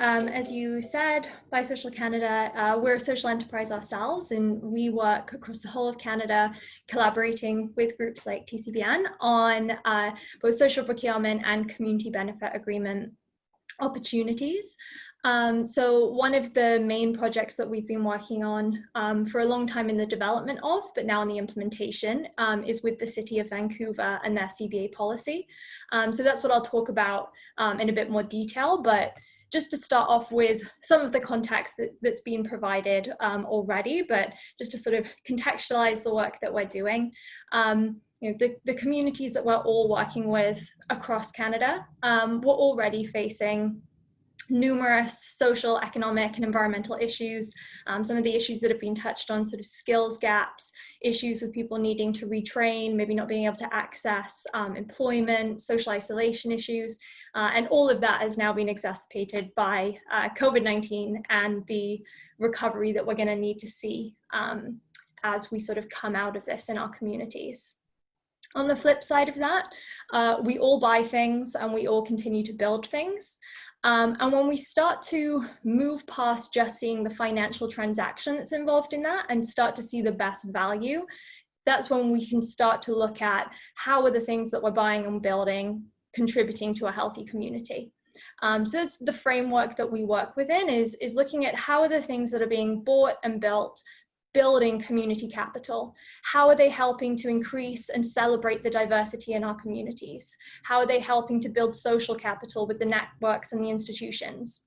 as you said, Bisocial Canada, we're a social enterprise ourselves, and we work across the whole of Canada, collaborating with groups like TCBN on both social procurement and community benefit agreement opportunities. So one of the main projects that we've been working on for a long time in the development of, but now in the implementation, is with the City of Vancouver and their CBA policy. So that's what I'll talk about in a bit more detail, but just to start off with some of the context that's been provided already, but just to sort of contextualize the work that we're doing. The communities that we're all working with across Canada were already facing numerous social, economic, and environmental issues. Some of the issues that have been touched on, sort of skills gaps, issues with people needing to retrain, maybe not being able to access employment, social isolation issues, and all of that has now been exacerbated by COVID-19 and the recovery that we're going to need to see as we sort of come out of this in our communities. On the flip side of that, we all buy things and we all continue to build things. And when we start to move past just seeing the financial transaction that's involved in that and start to see the best value, that's when we can start to look at how are the things that we're buying and building contributing to a healthy community. So that's the framework that we work within, is looking at how are the things that are being bought and built building community capital? How are they helping to increase and celebrate the diversity in our communities? How are they helping to build social capital with the networks and the institutions?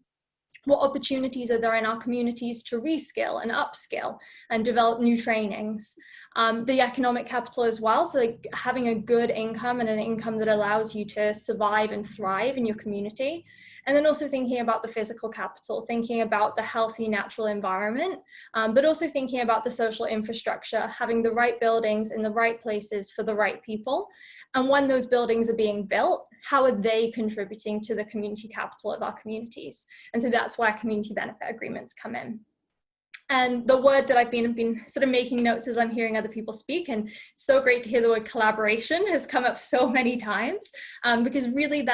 What opportunities are there in our communities to reskill and upskill and develop new trainings? The economic capital as well, so like having a good income and an income that allows you to survive and thrive in your community. And then also thinking about the physical capital, thinking about the healthy natural environment, but also thinking about the social infrastructure, having the right buildings in the right places for the right people. And when those buildings are being built, how are they contributing to the community capital of our communities? And so that's where community benefit agreements come in. And the word that I've been sort of making notes as I'm hearing other people speak, and so great to hear the word collaboration has come up so many times, because really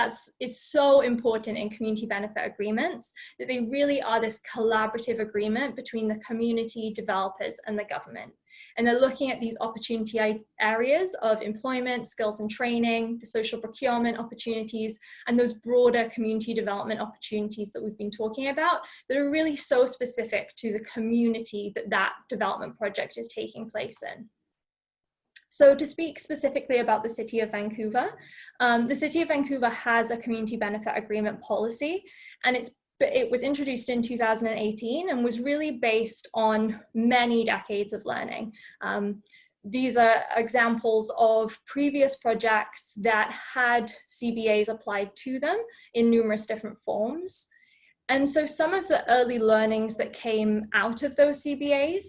it's so important in community benefit agreements that they really are this collaborative agreement between the community, developers, and the government. And they're looking at these opportunity areas of employment, skills and training, the social procurement opportunities, and those broader community development opportunities that we've been talking about that are really so specific to the community that development project is taking place in. So to speak specifically about the City of Vancouver, the City of Vancouver has a community benefit agreement policy, and it was introduced in 2018 and was really based on many decades of learning. These are examples of previous projects that had CBAs applied to them in numerous different forms. And so some of the early learnings that came out of those CBAs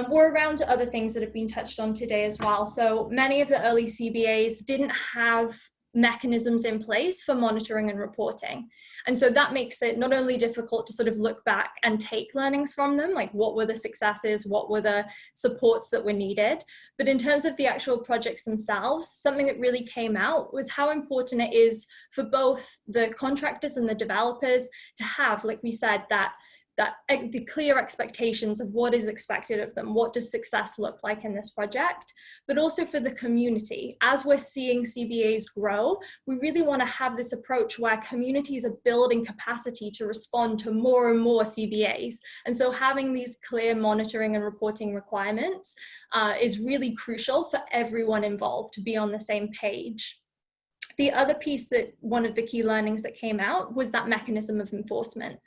were around other things that have been touched on today as well. So many of the early CBAs didn't have mechanisms in place for monitoring and reporting. And so that makes it not only difficult to sort of look back and take learnings from them, like what were the successes, what were the supports that were needed, but in terms of the actual projects themselves, something that really came out was how important it is for both the contractors and the developers to have, like we said, the clear expectations of what is expected of them, what does success look like in this project, but also for the community. As we're seeing CBAs grow, we really want to have this approach where communities are building capacity to respond to more and more CBAs. And so having these clear monitoring and reporting requirements is really crucial for everyone involved to be on the same page. The other piece that one of the key learnings that came out was that mechanism of enforcement.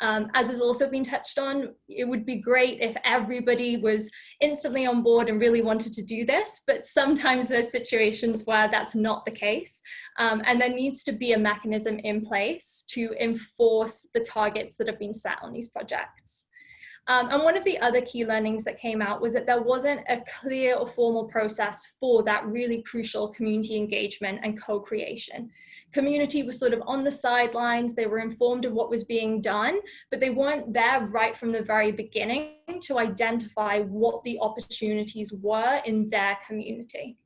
As has also been touched on, it would be great if everybody was instantly on board and really wanted to do this, but sometimes there's situations where that's not the case. And there needs to be a mechanism in place to enforce the targets that have been set on these projects. And one of the other key learnings that came out was that there wasn't a clear or formal process for that really crucial community engagement and co-creation. Community was sort of on the sidelines, they were informed of what was being done, but they weren't there right from the very beginning to identify what the opportunities were in their community.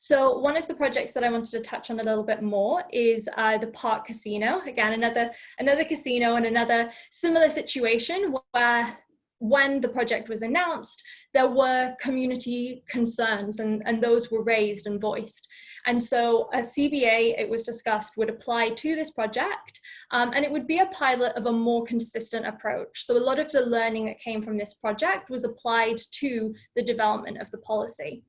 So one of the projects that I wanted to touch on a little bit more is the Park Casino. Again, another casino and another similar situation where when the project was announced, there were community concerns and those were raised and voiced. And so a CBA, it was discussed, would apply to this project, and it would be a pilot of a more consistent approach. So a lot of the learning that came from this project was applied to the development of the policy.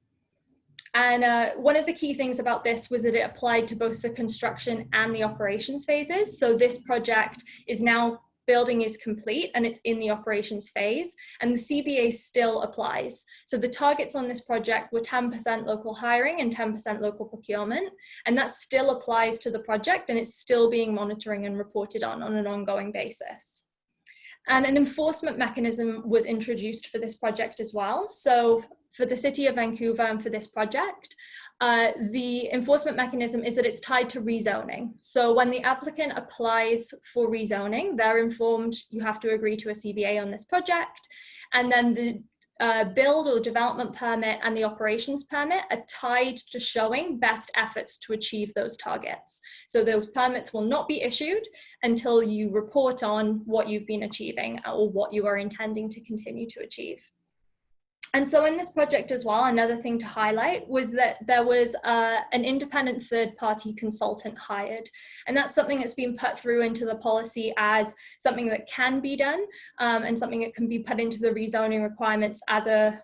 And one of the key things about this was that it applied to both the construction and the operations phases. So this project is now, building is complete and it's in the operations phase, and the CBA still applies. So the targets on this project were 10% local hiring and 10% local procurement, and that still applies to the project, and it's still being monitored and reported on an ongoing basis. And an enforcement mechanism was introduced for this project as well. So for the City of Vancouver and for this project, the enforcement mechanism is that it's tied to rezoning. So when the applicant applies for rezoning, they're informed you have to agree to a CBA on this project, and then the build or development permit and the operations permit are tied to showing best efforts to achieve those targets. So those permits will not be issued until you report on what you've been achieving or what you are intending to continue to achieve. And so in this project as well, another thing to highlight was that there was an independent third-party consultant hired. And that's something that's been put through into the policy as something that can be done, and something that can be put into the rezoning requirements as a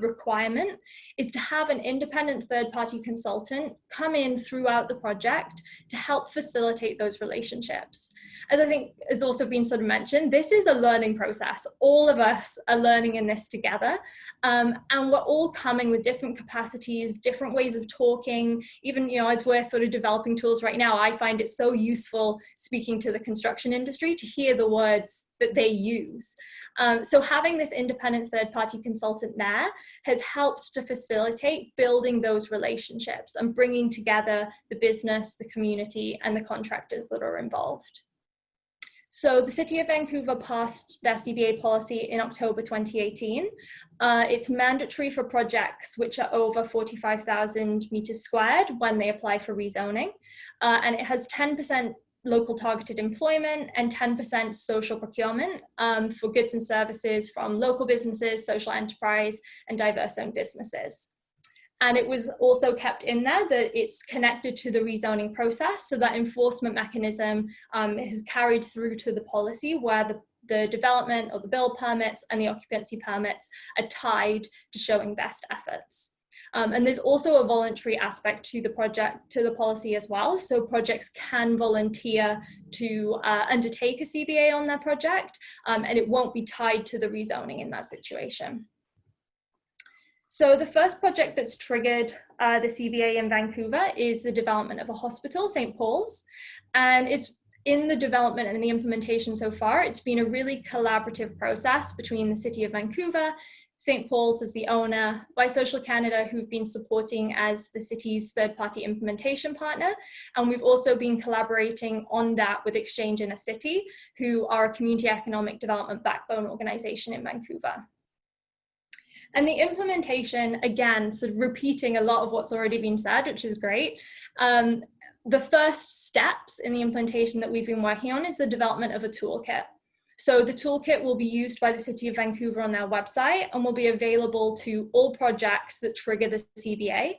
requirement, is to have an independent third-party consultant come in throughout the project to help facilitate those relationships. As I think has also been sort of mentioned, this is a learning process. All of us are learning in this together, and we're all coming with different capacities, different ways of talking. Even, you know, as we're sort of developing tools right now, I find it so useful speaking to the construction industry to hear the words that they use. So having this independent third-party consultant there has helped to facilitate building those relationships and bringing together the business, the community, and the contractors that are involved. So the City of Vancouver passed their CBA policy in October 2018. It's mandatory for projects which are over 45,000 meters squared when they apply for rezoning, and it has 10% local targeted employment and 10% social procurement for goods and services from local businesses, social enterprise, and diverse-owned businesses. And it was also kept in there that it's connected to the rezoning process, so that enforcement mechanism is carried through to the policy where the development or the build permits and the occupancy permits are tied to showing best efforts. And there's also a voluntary aspect to the project, to the policy as well. So projects can volunteer to undertake a CBA on their project, and it won't be tied to the rezoning in that situation. So the first project that's triggered the CBA in Vancouver is the development of a hospital, St. Paul's. And it's in the development and the implementation so far, it's been a really collaborative process between the City of Vancouver, St. Paul's as the owner, Bisocial Canada, who've been supporting as the city's third-party implementation partner. And we've also been collaborating on that with Exchange in a City, who are a community economic development backbone organization in Vancouver. And the implementation, again, sort of repeating a lot of what's already been said, which is great. The first steps in the implementation that we've been working on is the development of a toolkit. So the toolkit will be used by the City of Vancouver on their website and will be available to all projects that trigger the CBA.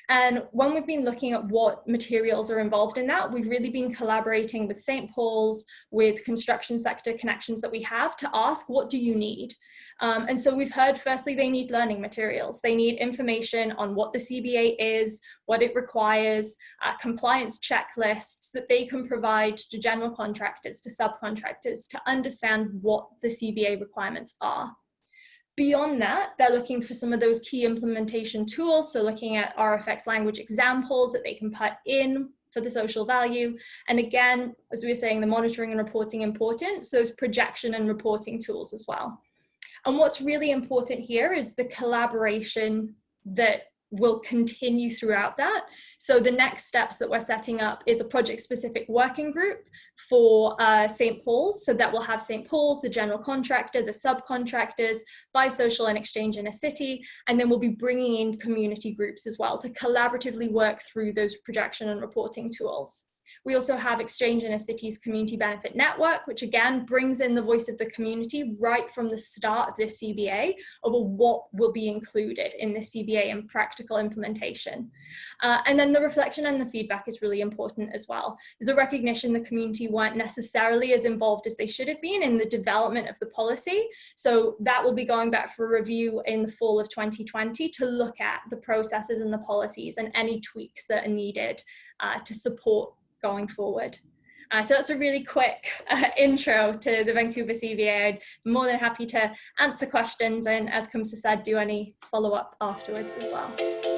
And when we've been looking at what materials are involved in that, we've really been collaborating with St. Paul's, with construction sector connections that we have to ask, what do you need? And so we've heard, firstly, they need learning materials. They need information on what the CBA is, what it requires, compliance checklists that they can provide to general contractors, to subcontractors, to understand what the CBA requirements are. Beyond that, they're looking for some of those key implementation tools. So looking at RFX language examples that they can put in for the social value. And again, as we were saying, the monitoring and reporting importance, those projection and reporting tools as well. And what's really important here is the collaboration that will continue throughout that. So the next steps that we're setting up is a project-specific working group for St. Paul's. So that will have St. Paul's, the general contractor, the subcontractors, Buy Social and Exchange in a City, and then we'll be bringing in community groups as well to collaboratively work through those projection and reporting tools. We also have Exchange in a City's Community Benefit Network, which again brings in the voice of the community right from the start of this CBA over what will be included in the CBA and practical implementation. And then the reflection and the feedback is really important as well. There's a recognition the community weren't necessarily as involved as they should have been in the development of the policy. So that will be going back for review in the fall of 2020 to look at the processes and the policies and any tweaks that are needed to support going forward. So that's a really quick intro to the Vancouver CBA. I'm more than happy to answer questions and, as Kamsa said, do any follow-up afterwards as well.